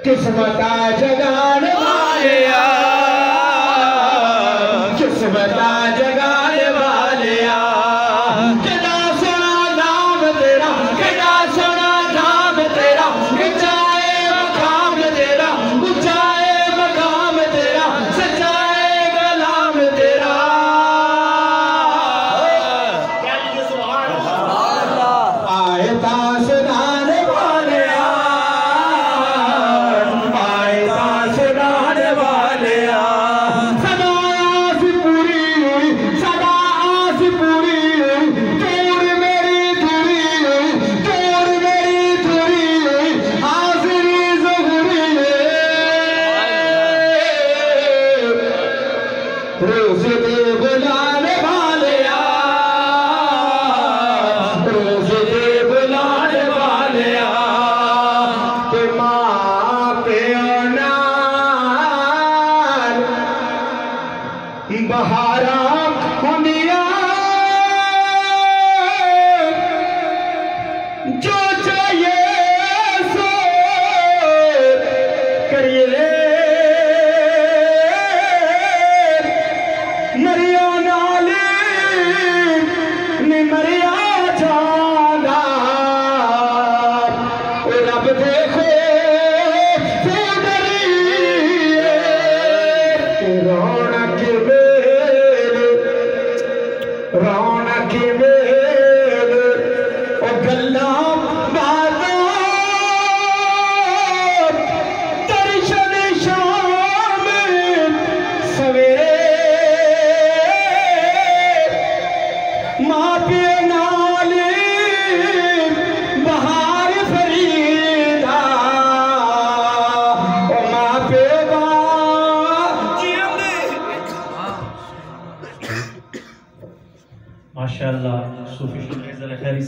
किस्मता जगाने वाले किस्मता जगाने वाले कितना सोना नाम तेरा, कितना सोना नाम तेरा, ऊंचाए मकाम तेरा, ऊंचाए मकाम तेरा, सच्चाए कलाम तेरा। आए तासराने वाले रोज़ दे बुलाने वाले रोज़ दे बुलाने वाले के माँ प्यो नाल बहारा हुनिया जो चाहिए सो करिए मरिया नाले ने मरिया जाना रब देखो रौनक मेल ओ गल्ला दर्शन शाम सवेरे माँ प्यो नाले बहार फरीदा ओ माँ प्यो माशाअल्लाह सूफी खैरी।